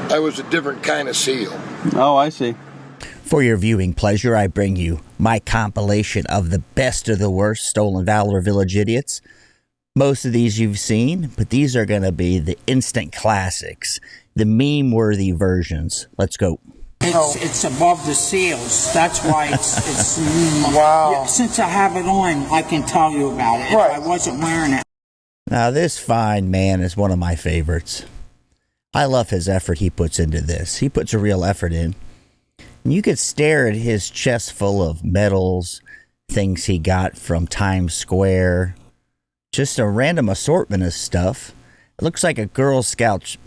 I was a different kind of SEAL. Oh, I see. For your viewing pleasure, I bring you my compilation of the best of the worst stolen Valor Village idiots. Most of these you've seen, but these are going to be the instant classics, the meme-worthy versions. Let's go. It's above the seals. That's why it's wow. Since I have it on, I can tell you about it. Right. If I wasn't wearing it. Now, this fine man is one of my favorites. I love his effort he puts into this. He puts a real effort in. And you could stare at his chest full of medals, things he got from Times Square, just a random assortment of stuff. It looks like a Girl Scout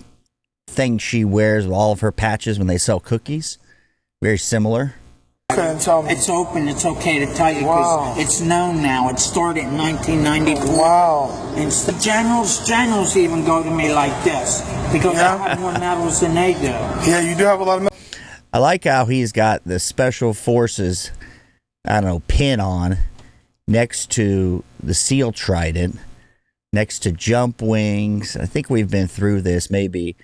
thing she wears with all of her patches when they sell cookies. Very similar. Couldn't tell me. It's open. It's okay to tell you because it's known now. It started in 1994. Wow. And the generals even go to me like this because I have more medals than they do. Yeah, you do have a lot of medals. I like how he's got the Special Forces, I don't know, pin on next to the SEAL Trident, next to jump wings. I think we've been through this, maybe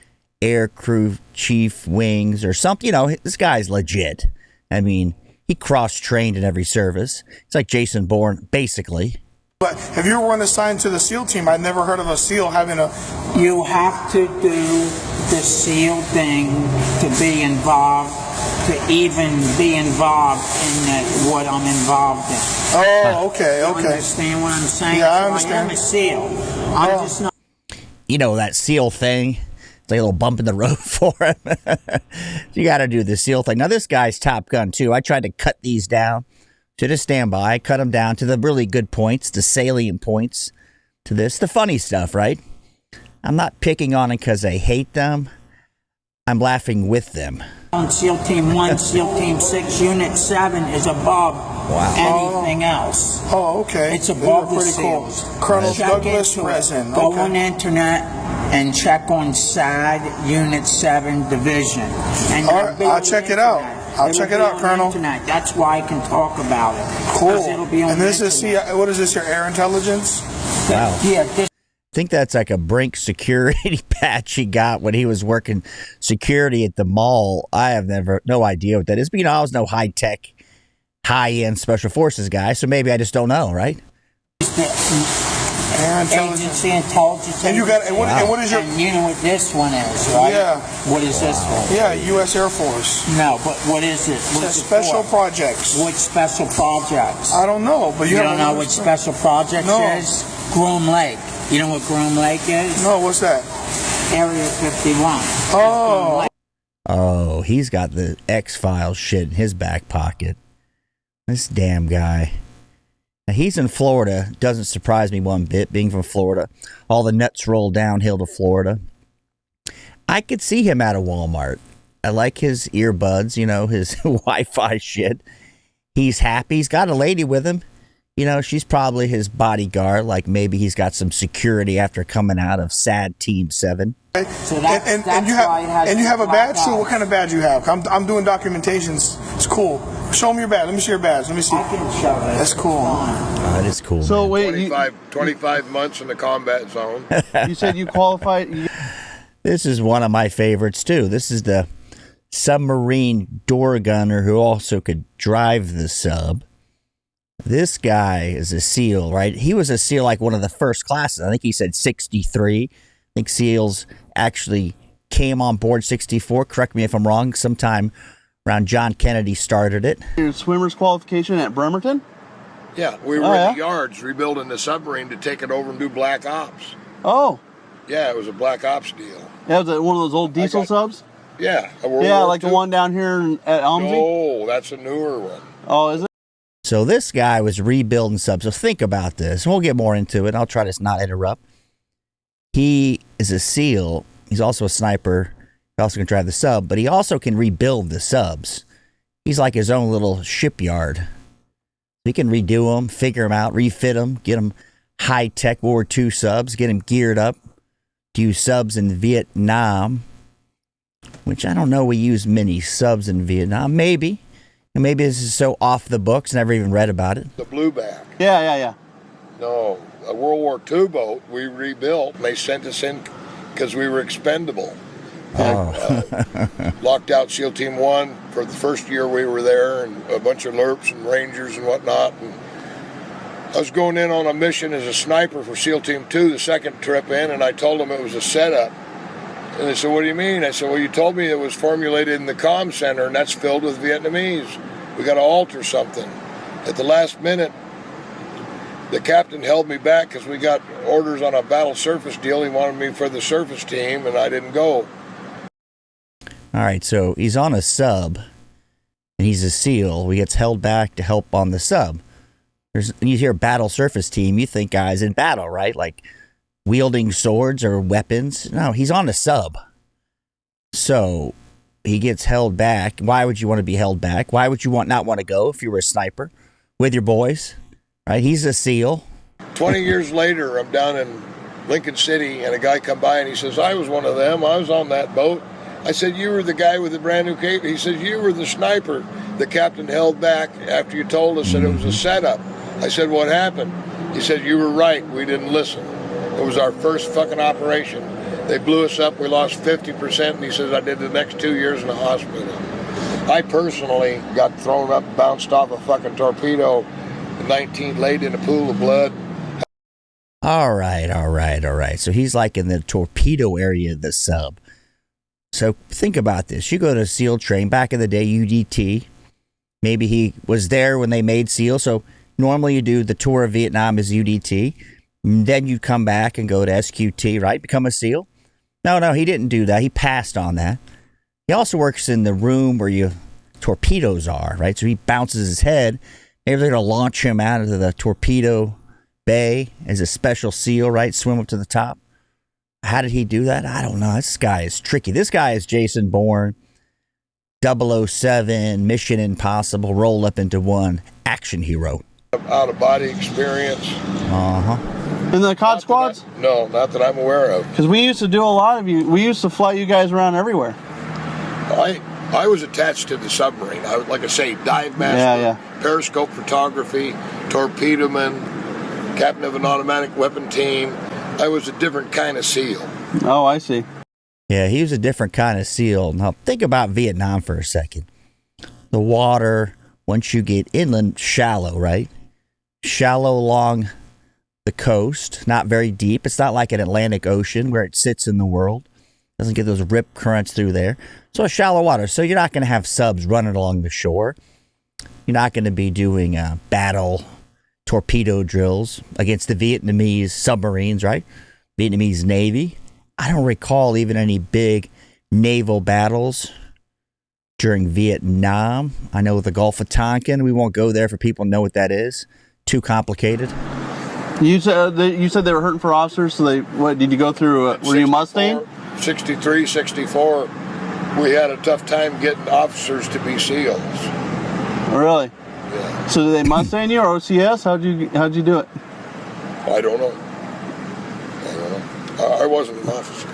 air crew chief wings or something. You know, this guy's legit. I mean, he cross-trained in every service. It's like Jason Bourne, basically. But if you were assigned to the SEAL team, I'd never heard of a SEAL having a... You have to do the SEAL thing to be involved, to even be involved in what I'm involved in. Oh, okay, okay. You understand what I'm saying? Yeah, I understand. I am a SEAL. I'm just not... You know, that SEAL thing? It's like a little bump in the road for him. You got to do the SEAL thing. Now, this guy's Top Gun, too. I tried to cut these down to the standby, cut them down to the really good points, the salient points to this. The funny stuff, right? I'm not picking on it because I hate them. I'm laughing with them. On SEAL Team 1, SEAL Team 6, Unit 7 is above anything else. Oh, okay. It's above the pretty SEALs. Cool. Colonel Douglas Present. Go on the internet and check on SAD Unit 7 Division. And I'll check it out. I'll check it out, Colonel. That's why I can talk about it. Cool. It'll be on and this is, what is this, your air intelligence? Wow. Yeah. I think that's like a Brink security patch he got when he was working security at the mall. I have no idea what that is. But, you know, I was no high-tech, high-end Special Forces guy, so maybe I just don't know, right? Agency intelligence. And you got and what is your? And you know what this one is, right? Yeah. What is this one? Yeah, U.S. Air Force. No, but what is it? What is it special for? projects. Which special projects? I don't know, but you don't know what special projects is? Groom Lake. You know what Groom Lake is? No, what's that? Area 51. Oh. Oh, he's got the X-Files shit in his back pocket. This damn guy. Now, he's in Florida. Doesn't surprise me one bit, being from Florida. All the nuts roll downhill to Florida. I could see him at a Walmart. I like his earbuds, you know, his Wi-Fi shit. He's happy. He's got a lady with him. You know, she's probably his bodyguard. Like maybe he's got some security after coming out of SAD Team 7. So and you have a badge too. What kind of badge you have? I'm doing documentations. It's cool. Show me your badge. Let me see your badge. Let me see. I can show it. That's cool. That is cool. So man. wait, 25 months in the combat zone. You said you qualified. This is one of my favorites too. This is the submarine door gunner who also could drive the sub. This guy is a SEAL, right? He was a SEAL like one of the first classes. I think he said 63. I think SEALs actually came on board 64. Correct me if I'm wrong. Sometime around John Kennedy started it. Your swimmer's qualification at Bremerton? Yeah, we were in the yards rebuilding the submarine to take it over and do Black Ops. Oh. Yeah, it was a Black Ops deal. Yeah, was it one of those old diesel subs? Yeah. Like the one down here at Elmsey? No, that's a newer one. Oh, is it? So this guy was rebuilding subs. So think about this. We'll get more into it. I'll try to not interrupt. He is a SEAL. He's also a sniper. He also can drive the sub, but he also can rebuild the subs. He's like his own little shipyard. He can redo them, figure them out, refit them, get them high-tech World War II subs, get them geared up to use subs in Vietnam, which I don't know we use many subs in Vietnam. Maybe. And maybe this is so off the books, never even read about it. The Blueback. Yeah. No, a World War II boat we rebuilt. They sent us in because we were expendable. Locked out SEAL Team 1 for the first year we were there, and a bunch of LERPs and Rangers and whatnot. And I was going in on a mission as a sniper for SEAL Team 2 the second trip in, and I told them it was a setup. And they said, what do you mean? I said, well, you told me it was formulated in the comm center, and that's filled with Vietnamese. We got to alter something. At the last minute, the captain held me back because we got orders on a battle surface deal. He wanted me for the surface team, and I didn't go. All right, so he's on a sub, and he's a SEAL. He gets held back to help on the sub. When you hear battle surface team, you think guys in battle, right? Like wielding swords or weapons. No, he's on a sub. So he gets held back. Why would you want to be held back? Why would you not want to go if you were a sniper with your boys? Right? He's a SEAL. 20 years later, I'm down in Lincoln City, and a guy come by, and he says, I was one of them. I was on that boat. I said, you were the guy with the brand new cape? He says, you were the sniper the captain held back after you told us that it was a setup. I said, what happened? He said, you were right. We didn't listen. It was our first fucking operation. They blew us up. We lost 50%. And he says, I did the next 2 years in the hospital. I personally got thrown up, bounced off a fucking torpedo, 19 laid in a pool of blood. All right. So he's like in the torpedo area of the sub. So think about this. You go to SEAL train, back in the day, UDT. Maybe he was there when they made SEAL. So normally you do the tour of Vietnam as UDT. Then you come back and go to SQT, right? Become a SEAL. No, he didn't do that. He passed on that. He also works in the room where your torpedoes are, right? So he bounces his head. Maybe they're going to launch him out of the torpedo bay as a special SEAL, right? Swim up to the top. How did he do that? I don't know. This guy is tricky. This guy is Jason Bourne, 007, Mission Impossible, rolled up into one, action hero. Out-of-body experience. In the COD squads? No, not that I'm aware of. Because we used to do a lot of you. We used to fly you guys around everywhere. I was attached to the submarine. I was, like I say, dive master, periscope photography, torpedo man, captain of an automatic weapon team. I was a different kind of SEAL. Oh, I see. Yeah, he was a different kind of SEAL. Now, think about Vietnam for a second. The water, once you get inland, shallow, right? Shallow along the coast, not very deep. It's not like an Atlantic Ocean where it sits in the world. Doesn't get those rip currents through there. So shallow water. So you're not going to have subs running along the shore. You're not going to be doing battle torpedo drills against the Vietnamese submarines, right? Vietnamese Navy. I don't recall even any big naval battles during Vietnam. I know the Gulf of Tonkin. We won't go there for people to know what that is. Too complicated. You said they were hurting for officers. So what did you go through? Were you Mustang? 63, 64. We had a tough time getting officers to be SEALs. Really? Yeah. So did they Mustang you or OCS? How'd you do it? I don't know. I wasn't an officer.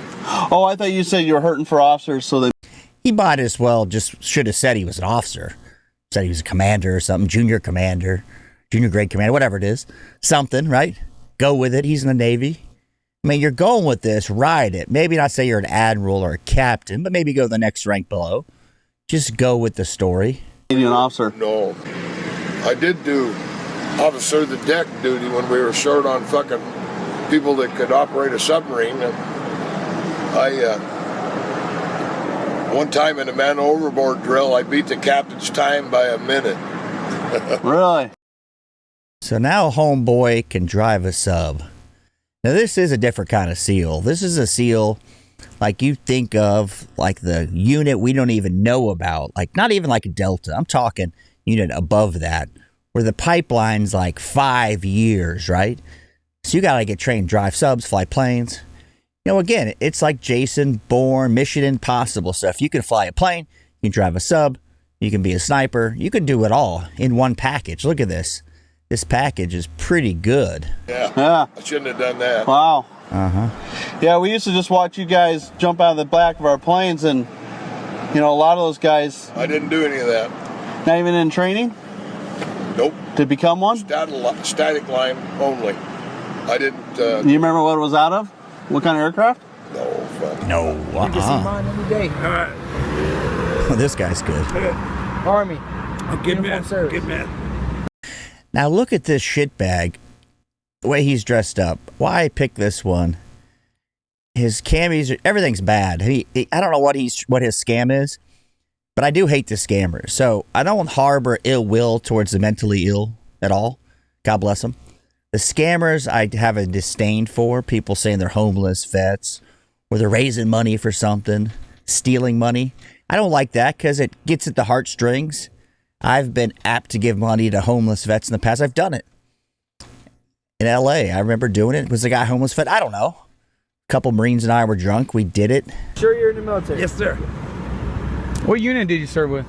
Oh, I thought you said you were hurting for officers, so they. He might as well just should have said he was an officer. Said he was a commander or something, junior grade commander, whatever it is. Something, right? Go with it. He's in the Navy. I mean, you're going with this, ride it. Maybe not say you're an admiral or a captain, but maybe go the next rank below. Just go with the story. An officer. No. I did do officer of the deck duty when we were short on fucking people that could operate a submarine. One time in a man overboard drill, I beat the captain's time by a minute. Really? So now homeboy can drive a sub. Now this is a different kind of SEAL. This is a SEAL like you think of like the unit we don't even know about. Like not even like a Delta. I'm talking unit above that. Where the pipeline's like 5 years, right? So you got to get trained, drive subs, fly planes. You know, again, it's like Jason Bourne, Mission Impossible stuff. You can fly a plane, you can drive a sub, you can be a sniper, you can do it all in one package. Look at this. This package is pretty good. Yeah. I shouldn't have done that. Wow. Yeah, we used to just watch you guys jump out of the back of our planes, and you know, a lot of those guys. I didn't do any of that. Not even in training? Nope. To become one? Static line only. I didn't. Do you remember what it was out of? What kind of aircraft? No, fun. No. You can see mine any day. All right. Well, this guy's good. Army. Good Uniform man. service. Good man. Now look at this shitbag. The way he's dressed up. Why I picked this one. His camis, everything's bad. I don't know what his scam is, but I do hate the scammers. So I don't harbor ill will towards the mentally ill at all. God bless them. The scammers I have a disdain for. People saying they're homeless vets or they're raising money for something, stealing money. I don't like that because it gets at the heartstrings. I've been apt to give money to homeless vets in the past. I've done it. In LA, I remember doing it. Was the guy homeless vet? I don't know. A couple Marines and I were drunk. We did it. Sure you're in the military? Yes, sir. What unit did you serve with?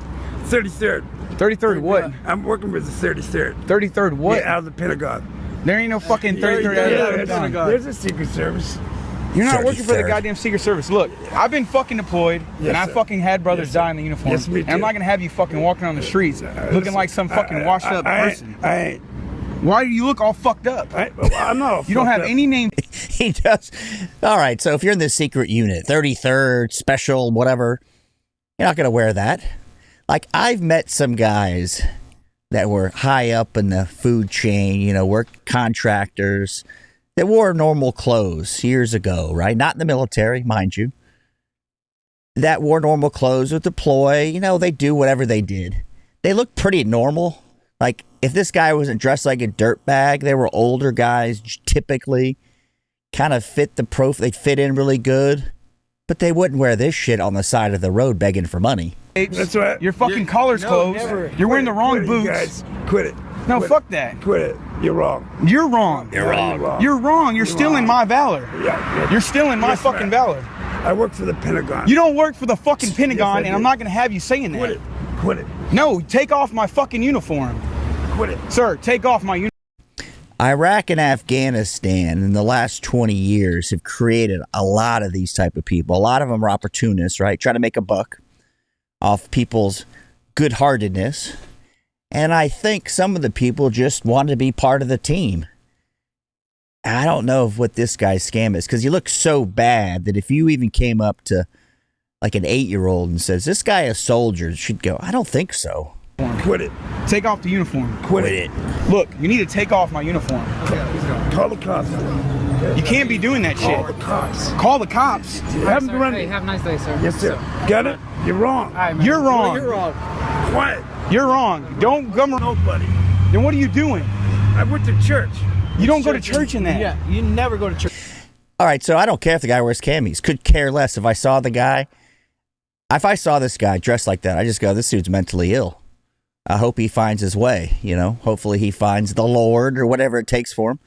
33rd. 33rd what? I'm working with the 33rd. 33rd what? Yeah, out of the Pentagon. There ain't no fucking 33rd out of the Pentagon. There's a Secret Service. You're not working for the 33rd. goddamn Secret Service. Look, I've been fucking deployed, and I sir. fucking had brothers die in the uniform. Yes, me and I'm too. not gonna have you fucking walking on the streets looking like some fucking washed up person. I ain't. Why do you look all fucked up? I'm not all You don't fucked have up. any name. He does. All right. So if you're in the secret unit, 33rd, special, whatever, you're not going to wear that. Like, I've met some guys that were high up in the food chain, you know, work contractors that wore normal clothes years ago, right? Not in the military, mind you. That wore normal clothes, would deploy, you know, they do whatever they did. They look pretty normal. Like, if this guy wasn't dressed like a dirtbag, they were older guys, typically kind of fit the they'd fit in really good, but they wouldn't wear this shit on the side of the road begging for money. That's right. Your fucking collar's closed. never. You're wearing the wrong Quit it, boots. you guys. Quit it. No, Quit fuck it. that. Quit it. You're wrong. You're wrong. You're wrong. You're wrong. You're stealing my valor. Yeah. You're stealing my Yes, fucking ma'am. valor. I work for the Pentagon. You don't work for the fucking Yes, Pentagon, I and do. I'm not gonna have you saying that. Quit it. Quit it. No, take off my fucking uniform. Quit it. Sir, take off my uniform. Iraq and Afghanistan in the last 20 years have created a lot of these type of people. A lot of them are opportunists, right? Trying to make a buck off people's good-heartedness. And I think some of the people just want to be part of the team. I don't know what this guy's scam is, because he looks so bad that if you even came up to like an 8-year-old and says, this guy a soldier, she'd go, I don't think so. Quit it. Take off the uniform. Quit it. Look, you need to take off my uniform. Call the cops. You can't be doing that Call shit. the cops. Call the cops. Have them run. Hey, have a nice day, sir. Yes, sir. Got it? You're wrong. All right, man. You're wrong. You're wrong. Quiet. You're wrong. Don't come. Nobody. Then what are you doing? I went to church. You don't go to church in that. Yeah, you never go to church. All right, so I don't care if the guy wears camis. Could care less if I saw the guy. If I saw this guy dressed like that, I just go, this dude's mentally ill. I hope he finds his way, you know. Hopefully he finds the Lord or whatever it takes for him.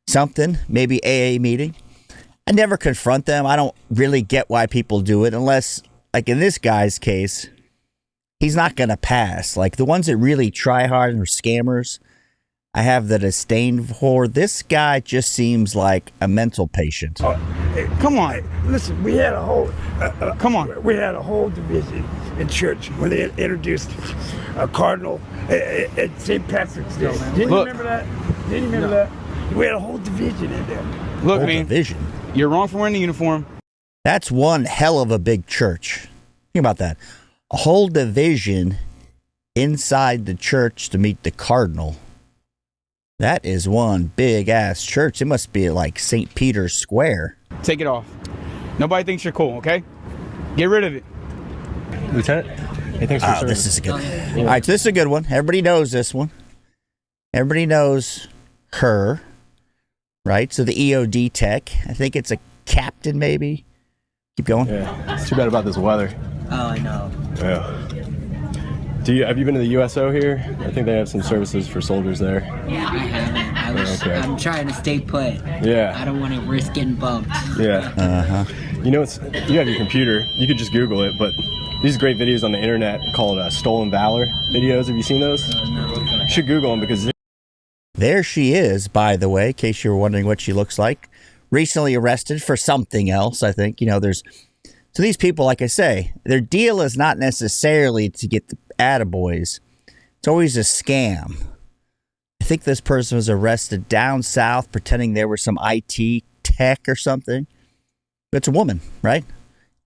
Something, maybe AA meeting. I never confront them. I don't really get why people do it unless, like in this guy's case, he's not going to pass. Like the ones that really try hard and are scammers, I have the disdain for. This guy just seems like a mental patient. Come on. Listen, we had a whole. Come on. We had a whole division in church when they introduced a cardinal at St. Patrick's Day. Didn't you Look. remember that? Didn't you remember that? We had a whole division in there. Look, Whole man. division. You're wrong for wearing the uniform. That's one hell of a big church. Think about that. A whole division inside the church to meet the cardinal. That is one big ass church. It must be like St. Peter's Square. Take it off. Nobody thinks you're cool, okay? Get rid of it. Lieutenant? Hey, thanks for Oh, serving. this is a good one. All right, so this is a good one. Everybody knows this one. Everybody knows her, right? So the EOD Tech. I think it's a captain, maybe. Keep going. Yeah, it's too bad about this weather. Oh, I know. Yeah. Have you been to the USO here? I think they have some services for soldiers there. Yeah, I haven't. Okay. I'm trying to stay put. Yeah. I don't want to risk getting bumped. Yeah. Uh-huh. You know, you have your computer. You could just Google it, but these great videos on the internet called Stolen Valor videos. Have you seen those? You should Google them because There she is, by the way, in case you were wondering what she looks like. Recently arrested for something else, I think. You know, so these people, like I say, their deal is not necessarily to get the attaboys. It's always a scam. I think this person was arrested down south pretending they were some IT tech or something. It's a woman, right?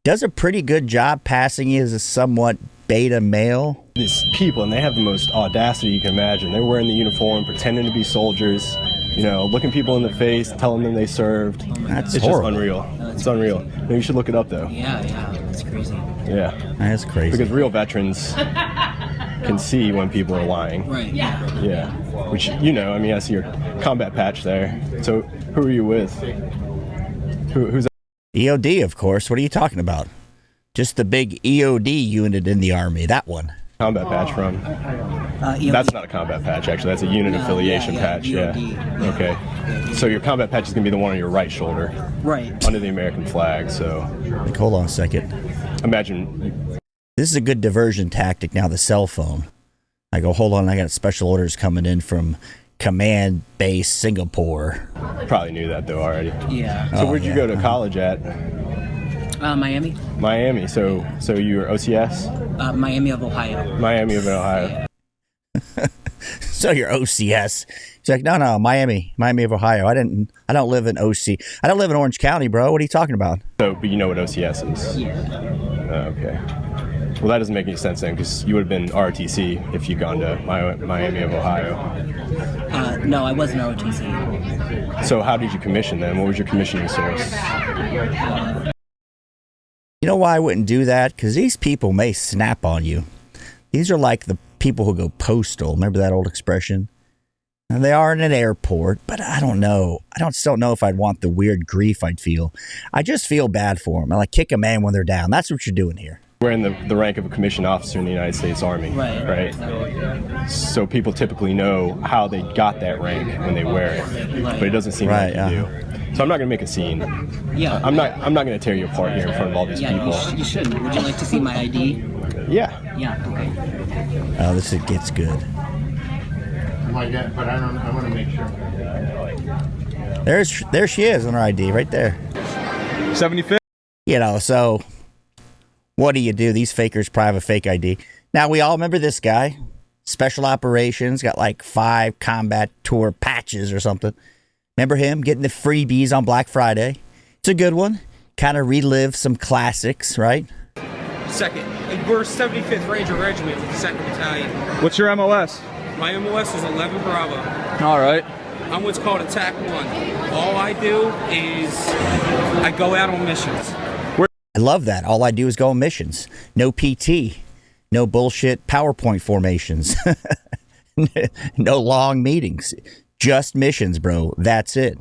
Does a pretty good job passing you as a somewhat beta male. These people, and they have the most audacity you can imagine. They're wearing the uniform, pretending to be soldiers, you know, looking people in the face, telling them they served. That's it's horrible. Just unreal. It's unreal. Maybe you should look it up, though. Yeah, that's crazy. Yeah. That's crazy. Because real veterans can see when people are lying. Right. Yeah. Which, you know, I mean, I see your combat patch there. So who are you with? Who's EOD, of course. What are you talking about? Just the big EOD unit in the Army, that one. Combat patch from? That's not a combat patch, actually. That's a unit affiliation patch, EOD. Okay. So your combat patch is going to be the one on your right shoulder. Right. Under the American flag, so. Like, hold on a second. Imagine. This is a good diversion tactic now, the cell phone. I go, hold on, I got special orders coming in from Command Base Singapore. Probably knew that, though, already. Yeah. So where'd you go to college at? Miami. Miami. So you were OCS? Miami of Ohio. Miami of Ohio. So you're OCS. He's like, no, Miami of Ohio. I don't live in OC. I don't live in Orange County, bro. What are you talking about? So, but you know what OCS is? Yeah. Okay. Well, that doesn't make any sense then, because you would have been ROTC if you'd gone to Miami of Ohio. No, I wasn't ROTC. So how did you commission then? What was your commissioning source? You know why I wouldn't do that? Because these people may snap on you. These are like the people who go postal. Remember that old expression? And they are in an airport, but I don't know. Still don't know if I'd want the weird grief I'd feel. I just feel bad for them. I like kick a man when they're down. That's what you're doing here. Wearing the rank of a commissioned officer in the United States Army, right? So people typically know how they got that rank when they wear it, but it doesn't seem like you do. So I'm not going to make a scene. Yeah. I'm not going to tear you apart here in front of all these people. You shouldn't. Would you like to see my ID? Yeah. Yeah. Okay. Oh, this gets good. But I want to make sure. There she is on her ID right there. 75th. You know, so what do you do? These fakers probably have a fake ID. Now, we all remember this guy. Special Operations, got like 5 combat tour patches or something. Remember him getting the freebies on Black Friday? It's a good one. Kind of relive some classics, right? Second. We're 75th Ranger Regiment with the 2nd Battalion. What's your MOS? My MOS is 11 Bravo. All right. I'm what's called Attack 1. All I do is I go out on missions. I love that. All I do is go on missions. No PT. No bullshit PowerPoint formations. No long meetings. Just missions, bro. That's it.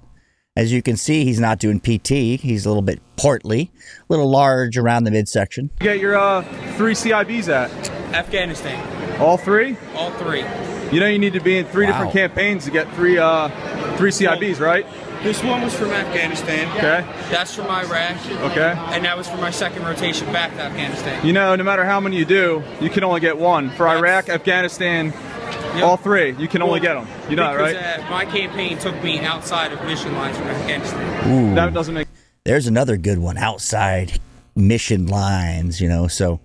As you can see, he's not doing PT. He's a little bit portly, a little large around the midsection. You get your 3 CIBs at? Afghanistan. All 3? All 3. You know you need to be in 3 different campaigns to get 3 CIBs, right? This one was from Afghanistan. Okay. That's from Iraq. Okay. And that was for my 2nd rotation back to Afghanistan. You know, no matter how many you do, you can only get 1. For Iraq, Afghanistan, all 3, you can only get them. You know that, right? My campaign took me outside of mission lines from Afghanistan. Ooh. That doesn't make. There's another good one, outside mission lines, you know. So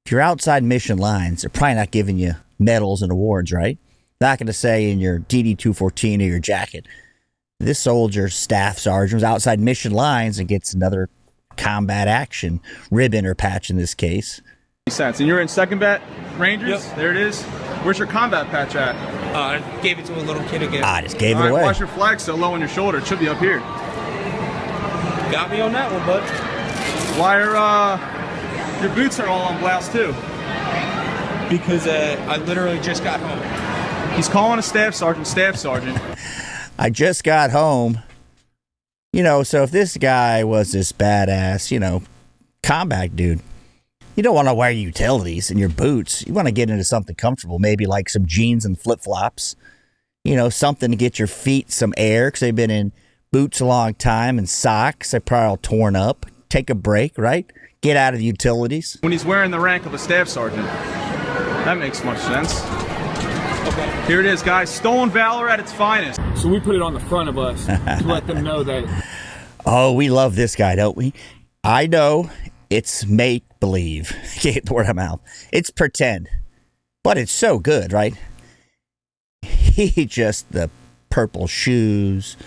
if you're outside mission lines, they're probably not giving you medals and awards, right? Not going to say in your DD-214 or your jacket, this soldier, staff sergeant, was outside mission lines and gets another combat action ribbon or patch in this case. Sense. And you're in 2nd Bat Rangers? Yep. There it is. Where's your combat patch at? I gave it to a little kid again. I just gave it All right, away. why's your flag so low on your shoulder? It should be up here. Got me on that one, bud. Why are your boots are all on blast too? Because I literally just got home. He's calling a staff sergeant. I just got home. You know, so if this guy was this badass, you know, combat dude, you don't want to wear utilities in your boots. You want to get into something comfortable, maybe like some jeans and flip-flops. You know, something to get your feet some air because they've been in boots a long time and socks. They're probably all torn up. Take a break, right? Get out of the utilities. When he's wearing the rank of a staff sergeant. That makes much sense. Okay. Here it is, guys. Stolen Valor at its finest. So we put it on the front of us to let them know that. Oh, we love this guy, don't we? I know it's make-believe. Get the word out of my mouth. It's pretend. But it's so good, right? He just, the purple shoes,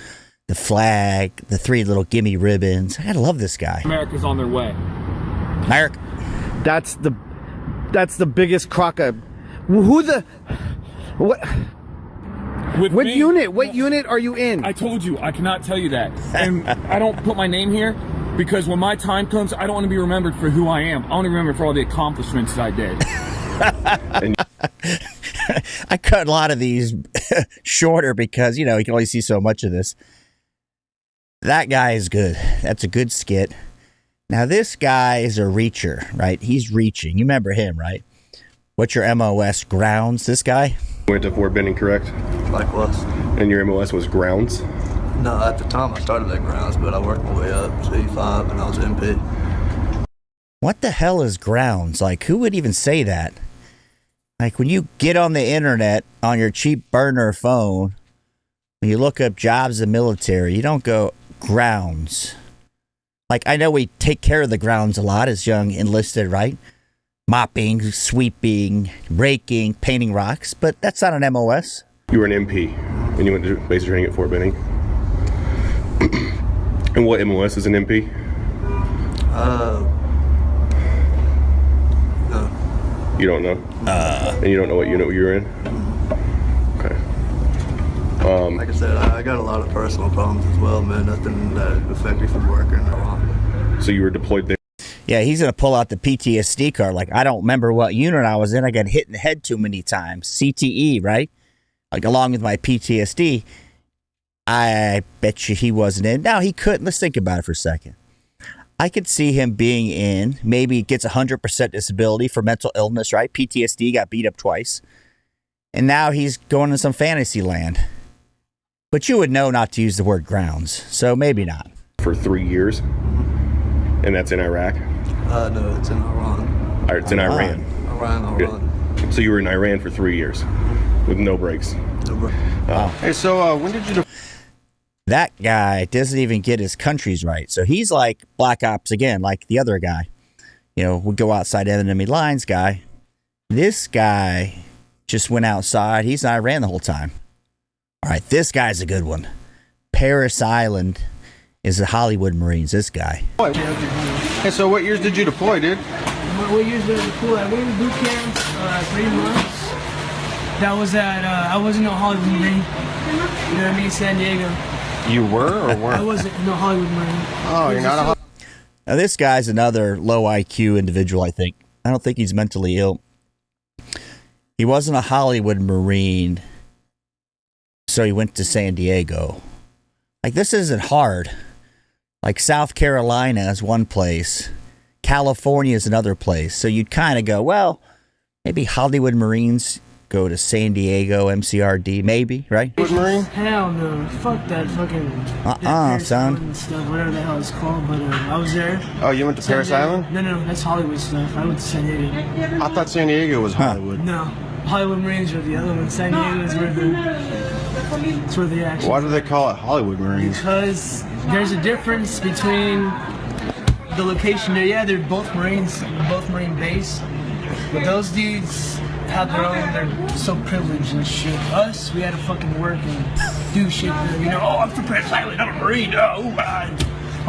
the the flag, the 3 little gimme ribbons. I gotta love this guy. America's on their way. America. That's the biggest crock of... Who the... What... What unit? What unit are you in? I told you, I cannot tell you that. And I don't put my name here because when my time comes, I don't want to be remembered for who I am. I want to be remembered for all the accomplishments that I did. I cut a lot of these shorter because, you know, you can only see so much of this. That guy is good. That's a good skit. Now, this guy is a reacher, right? He's reaching. You remember him, right? What's your MOS? Grounds, this guy? Went to Fort Benning, correct? Likewise. And your MOS was grounds? No, at the time I started at grounds, but I worked my way up to E5 and I was MP. What the hell is grounds? Like, who would even say that? Like, when you get on the internet on your cheap burner phone, when you look up jobs in the military, you don't go grounds. Like, I know we take care of the grounds a lot as young enlisted, right? Mopping, sweeping, raking, painting rocks, but that's not an MOS. You were an MP, and you went to basic training at Fort Benning. And what MOS is an MP? No. You don't know? And you don't know what unit you were in? Okay. Like I said, I got a lot of personal problems as well, man. Nothing that affect me from working. So you were deployed there? Yeah, he's going to pull out the PTSD card. Like, I don't remember what unit I was in. I got hit in the head too many times. CTE, right? Like, along with my PTSD, I bet you he wasn't in. Now, he couldn't. Let's think about it for a second. I could see him being in. Maybe gets 100% disability for mental illness, right? PTSD, got beat up twice. And now he's going to some fantasy land. But you would know not to use the word grounds, so maybe not. For 3 years? And that's in Iraq? No, it's in Iran. It's in Iran. Iran. So you were in Iran for 3 years with no breaks. No breaks. Hey, so when did you? That guy doesn't even get his countries right. So he's like Black Ops again, like the other guy. You know, we go outside enemy lines guy. This guy just went outside. He's in Iran the whole time. All right, this guy's a good one. Paris Island is the Hollywood Marines, this guy. Hey, so what years did you deploy, dude? What years did I deploy? I went to boot camp 3 months. That was at, I wasn't a Hollywood Marine. You know what I mean? San Diego. You were or weren't? I wasn't no Hollywood Marine. Oh, you're not a Now, this guy's another low IQ individual, I think. I don't think he's mentally ill. He wasn't a Hollywood Marine, so he went to San Diego. Like, this isn't hard. Like, South Carolina is one place. California is another place. So you'd kind of go, well, maybe Hollywood Marines go to San Diego, MCRD, maybe, right? Marine? Hell no. Fuck that fucking... son. And stuff, whatever the hell it's called, but I was there. Oh, you went to Paris Island? No, that's Hollywood stuff. I went to San Diego. I thought San Diego was Hollywood. No. Hollywood Marines are the other one. San Diego is where the action. Why do they call it Hollywood Marines? Because there's a difference between the location there. Yeah, they're both Marines, both Marine base. But those dudes have their own, they're so privileged and shit. Us, we had to fucking work and do shit. You know, oh, I'm from Paris Island, I'm a Marine.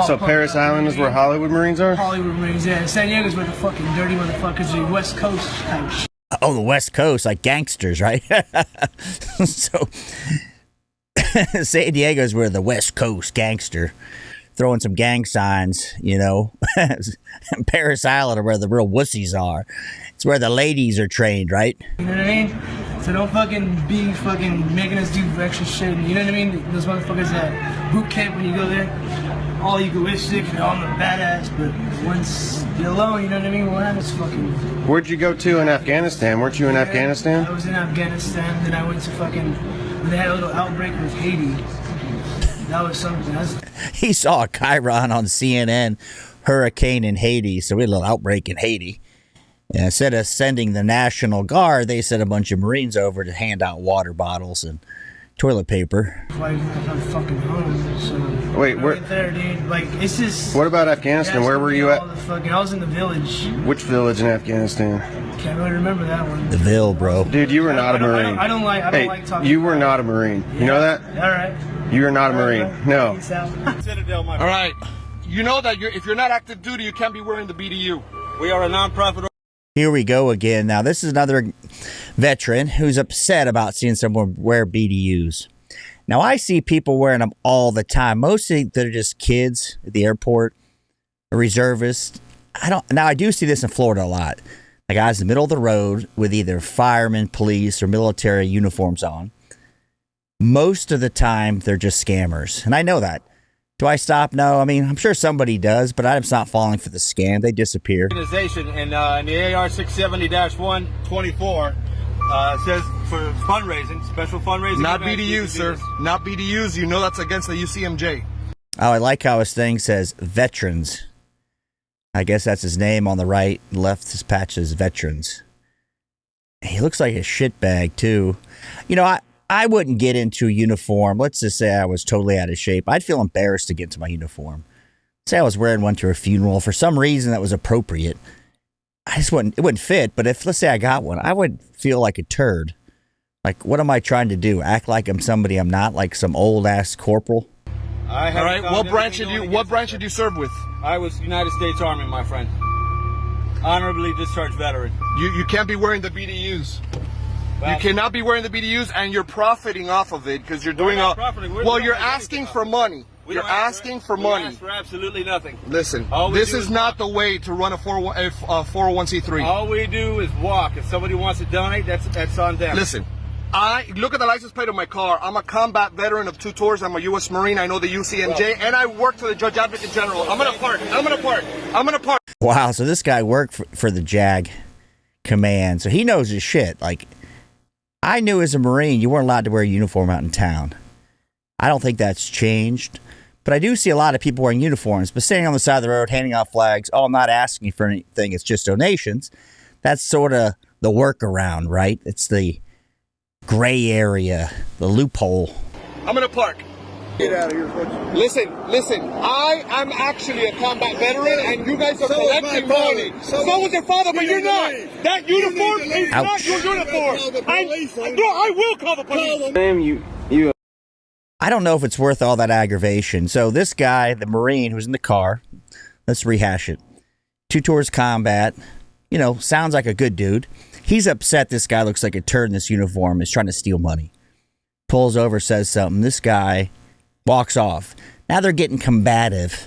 So Paris Island is where Hollywood Marines are? Hollywood Marines, yeah. San Diego's where the fucking dirty motherfuckers are, West Coast type shit. Oh, the West Coast, like gangsters, right? So, San Diego's where the West Coast gangster throwing some gang signs, you know. Paris Island are where the real wussies are. It's where the ladies are trained, right? You know what I mean? So don't fucking be fucking making us do extra shit. You know what I mean? Those motherfuckers at boot camp when you go there, all egoistic and all the badass, but once you're alone, you know what I mean? What happens fucking... Where'd you go to in Afghanistan? Weren't you in Afghanistan? I was in Afghanistan, then I went to fucking... They had a little outbreak with Haiti. That was something. He saw a chyron on CNN, hurricane in Haiti, so we had a little outbreak in Haiti. And instead of sending the National Guard, they sent a bunch of Marines over to hand out water bottles and toilet paper. I'm fucking home, so... Wait, where... Right there, dude. Like, it's just... What about Afghanistan? Where were you at? I was in the village. Which village in Afghanistan? Can't really remember that one. The Ville, bro. Dude, you were not a Marine. I don't like talking. You were not a Marine. You know that? All right. You are not a Marine. No. All right. You know that if you're not active duty, you can't be wearing the BDU. We are a nonprofit. Here we go again. Now, this is another veteran who's upset about seeing someone wear BDUs. Now, I see people wearing them all the time. Mostly they're just kids at the airport, reservists. I do see this in Florida a lot. The guys in the middle of the road with either firemen, police, or military uniforms on. Most of the time, they're just scammers. And I know that. Do I stop? No. I mean, I'm sure somebody does, but I'm not falling for the scam. They disappear. Organization in the AR 670-124 says for fundraising, special fundraising. Not BDUs, sir. Not BDUs. You know that's against the UCMJ. Oh, I like how his thing says veterans. I guess that's his name on the right. Left, his patch is veterans. He looks like a shitbag, too. You know, I wouldn't get into a uniform. Let's just say I was totally out of shape. I'd feel embarrassed to get into my uniform. Say I was wearing one to a funeral. For some reason that was appropriate. It wouldn't fit. But if, let's say I got one, I would feel like a turd. Like, what am I trying to do? Act like I'm somebody I'm not, like some old-ass corporal? All right. What branch did you serve with? I was United States Army, my friend. Honorably discharged veteran. You can't be wearing the BDUs. You cannot be wearing the BDUs, and you're profiting off of it because you're doing you're asking for money. You're asking for money. We ask for absolutely nothing. Listen, this is not the way to run a 401c3. All we do is walk. If somebody wants to donate, that's on them. Listen, I look at the license plate of my car. I'm a combat veteran of 2 tours. I'm a U.S. Marine. I know the UCMJ, and I work for the Judge Advocate General. I'm gonna park. Wow, so this guy worked for the JAG command, so he knows his shit. Like, I knew as a Marine, you weren't allowed to wear a uniform out in town. I don't think that's changed. But I do see a lot of people wearing uniforms, but standing on the side of the road, handing out flags, not asking for anything, it's just donations. That's sort of the workaround, right? It's the gray area, the loophole. I'm gonna park. Get out of here, folks. Listen. I am actually a combat veteran, and you guys are collecting money. So was your father, but you're not. That uniform is not your uniform. I will call the police. I don't know if it's worth all that aggravation. So this guy, the Marine who's in the car, let's rehash it. 2 tours combat, sounds like a good dude. He's upset this guy looks like a turd in this uniform, is trying to steal money. Pulls over, says something. This guy walks off. Now they're getting combative.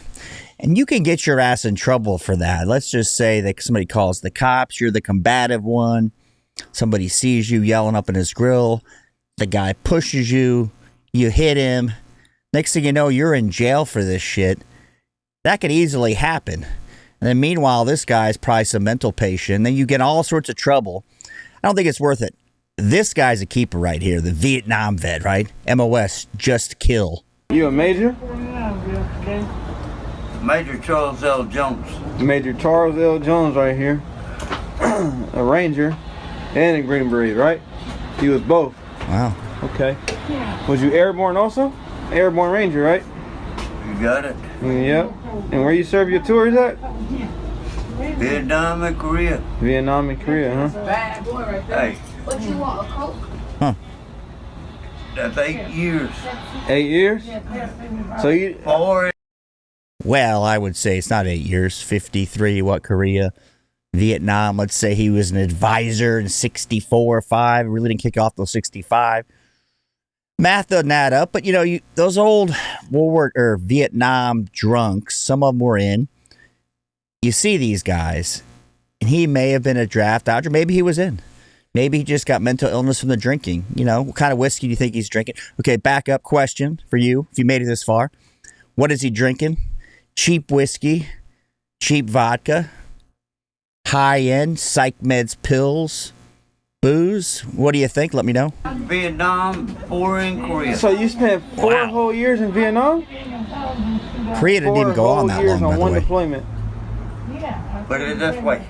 And you can get your ass in trouble for that. Let's just say that somebody calls the cops. You're the combative one. Somebody sees you yelling up in his grill. The guy pushes you. You hit him. Next thing you know, you're in jail for this shit. That could easily happen. And then meanwhile, this guy's probably some mental patient. Then you get all sorts of trouble. I don't think it's worth it. This guy's a keeper right here. The Vietnam vet, right? MOS, just kill. You a major? Major Charles L. Jones. Major Charles L. Jones right here. A Ranger and a Green Beret, right? You was both. Wow. Okay. Was you airborne also? Airborne Ranger, right? You got it. Yep. And where you serve your tours at? Vietnam and Korea. Vietnam and Korea, huh? Bad boy right there. Hey. What you want, a Coke? Huh. That's 8 years. 8 years? So you... 4. Well, I would say it's not 8 years. 53, Korea? Vietnam, let's say he was an advisor in 64 or 5. Really didn't kick off till 65. Math doesn't add up, but those old Vietnam drunks, some of them were in. You see these guys, and he may have been a draft dodger. Maybe he was in. Maybe he just got mental illness from the drinking. What kind of whiskey do you think he's drinking? Okay, back up question for you, if you made it this far. What is he drinking? Cheap whiskey, cheap vodka, high-end psych meds, pills, booze. What do you think? Let me know. Vietnam, 4 in Korea. So you spent 4 whole years in Vietnam? Korea didn't even go on that long, by the way. Deployment. Put it this way.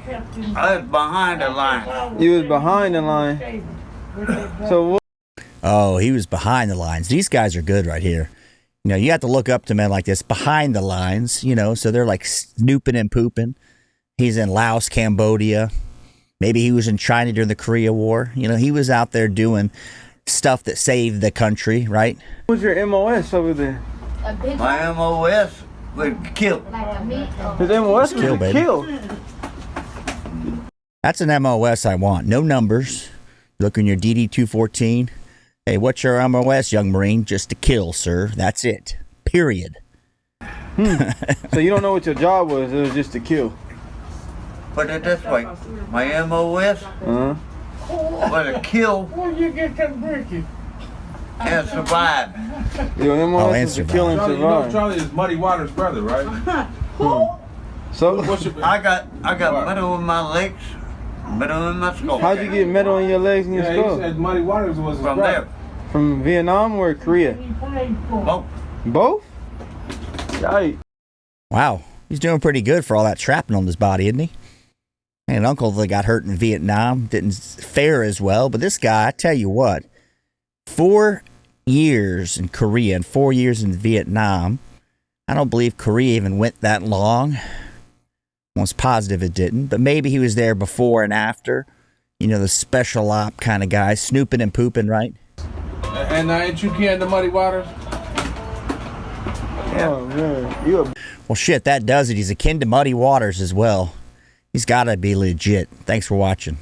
I was behind the line. You was behind the line. So what? Oh, he was behind the lines. These guys are good right here. You have to look up to men like this behind the lines, so they're like snooping and pooping. He's in Laos, Cambodia, Maybe he was in China during the Korea War. You know, he was out there doing stuff that saved the country, right? What's your MOS over there? My MOS would kill. His MOS Kill, would baby. kill. That's an MOS I want. No numbers. Look in your DD-214. Hey, what's your MOS, young Marine? Just to kill, sir. That's it. Period. So you don't know what your job was. It was just to kill. Put it this way. My MOS was to kill Where you get that bricky? and survive. Your MOS and was to survive. kill and Charlie, you know survive. Charlie is Muddy Waters' brother, right? So I got metal in my legs, metal in my skull. how'd you get metal in your legs and your Yeah, skull? he said Muddy Waters was his From brother. there. From Vietnam or Korea? Both. Both? Yikes. Wow. He's doing pretty good for all that shrapnel in his body, isn't he? And uncle that got hurt in Vietnam didn't fare as well. But this guy, I tell you what, 4 years in Korea and 4 years in Vietnam. I don't believe Korea even went that long. Almost positive it didn't. But maybe he was there before and after. You know, the special op kind of guy, snooping and pooping, right? And ain't you kin to Muddy Waters? Oh, man. Well, shit, that does it. He's akin to Muddy Waters as well. He's got to be legit. Thanks for watching.